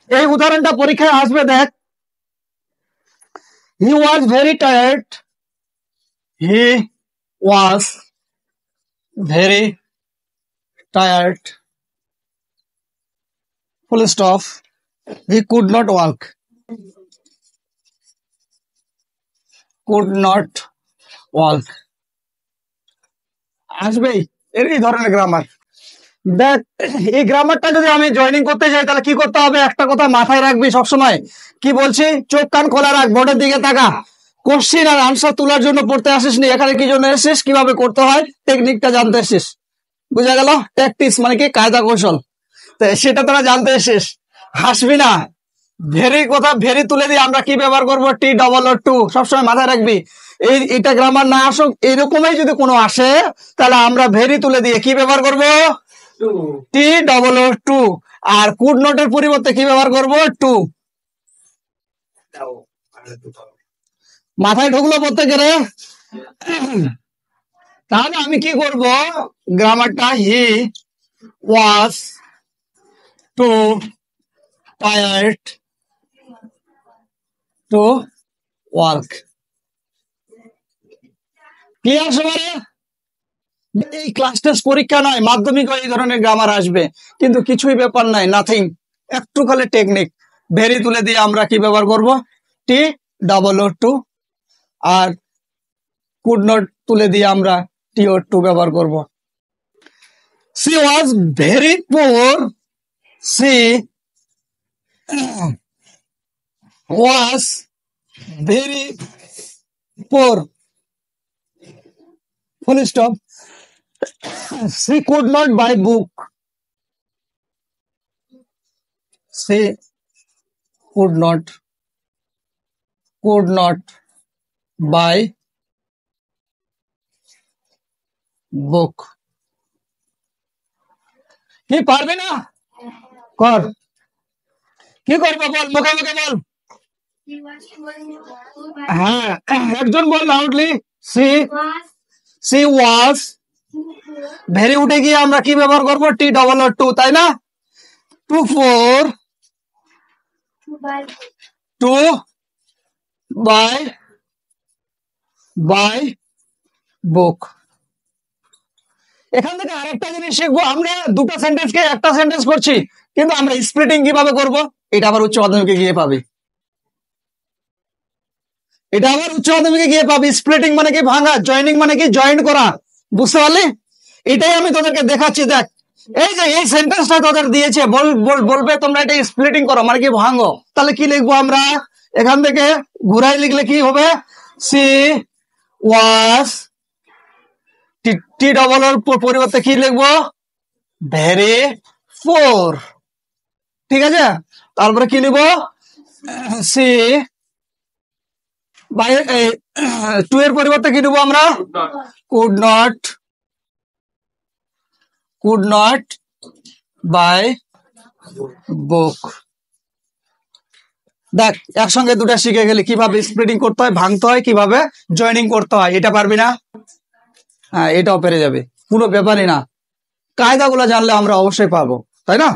এই উদাহরণটা পরীক্ষায় আসবে, দেখ। He was very tired, he was very tired, full stop, he could not walk, could not walk আসবেই। এই ধরনের গ্রামার। দেখ, এই গ্রামারটা যদি আমি জয়েনিং করতে চাই তাহলে কি করতে হবে, একটা কথা মাথায় রাখবি সবসময়। কি বলছি, চোখ কান খোলা রাখ, বোর্ডের দিকে তাকা। কোশ্চিন আর আনসার তোলার জন্য পড়তে আসিস নি, এখানে কি জন্য এসেছিস, কিভাবে করতে হয় টেকনিকটা জানতে এসেছিস। বুঝা গেল? প্র্যাকটিস মানে কি, কায়দা কৌশল, সেটা তোরা জানতে এসেছিস। হাসবি না। ভেরি কথা ভেরি তুলে দিয়ে আমরা কি ব্যবহার করবো, টি ডবল ও টু, সবসময় মাথায় রাখবি। এটা গ্রামার না আসুক, এইরকমই যদি কোনো আসে তাহলে আমরা ভেরি তুলে দিয়ে কি ব্যবহার করবো, টি ডবল ও টু। আর কুড নটের পরিবর্তে কি ব্যবহার করবো, টু। মাথায় ঢুকলো প্রত্যেকের? তাহলে আমি কি করব, গ্রামারটা he was too tired to work. Clear সবার? এই ক্লাস টেস্ট পরীক্ষা নয়, মাধ্যমিক এই ধরনের গ্রামার আসবে, কিন্তু কিছুই ব্যাপার নাই, নাথিং। একটু খালি টেকনিক। ভেরি তুলে দিয়ে আমরা কি ব্যবহার করব, টি ডাবল ও টু। আর কুড নট তুলে দিয়ে আমরা টি ও টু ব্যবহার করব। She was very poor, she was very poor, full stop. She could not buy book. She could not buy book. কি পারবে না? কর। কি করবো বল, মুখে মুখে বল। হ্যাঁ, একজন বল লাউডলি। সি ওয়াজ ভেরি উঠে গিয়ে আমরা কি ব্যবহার করবো, টি ডবল ও টু, তাই না? টু ফোর টু বাই বুক। এখান থেকে আরেকটা জিনিস শিখবো, আমরা দুটো সেন্টেন্সকে একটা সেন্টেন্স করছি, কিন্তু আমরা স্প্লিটিং কিভাবে করব, এটা আবার উচ্চ মাধ্যমিকে গিয়ে পাবি। এটা আবার উচ্চ মাধ্যমিকে গিয়ে পাবি। স্প্লিটিং মানে কি, ভাঙা। জয়েনিং মানে কি, জয়েন্ট করা। বুঝতে পারলি? এটাই আমি তোদেরকে দেখাচ্ছি। দেখ, এই যে এই সেন্টেন্সটা তোদের দিয়েছে, বলবে তোমরা এটা স্প্লিটিং করো, মানে কি ভাঙো। তাহলে কি লিখবো আমরা, এখান থেকে ঘুরাই লিখলে কি হবে, সি ওয়াজ, টি ডবল এর পরিবর্তে কি লিখবো, ভেরি ফোর। ঠিক আছে? তারপরে কি লিখবো, সি বাই টু এর পরিবর্তে কি লিখবো আমরা, কুড নট বাই বুক। দেখ, একসঙ্গে দুটা শিখে গেলে কিভাবে স্প্লিটিং করতে হয়, ভাঙতে হয়, কিভাবে জয়েনিং করতে হয়। এটা পারবি না? হ্যাঁ, এটাও পেরে যাবে, কোনো ব্যাপারই না। কায়দাগুলো জানলে আমরা অবশ্যই পাবো, তাই না?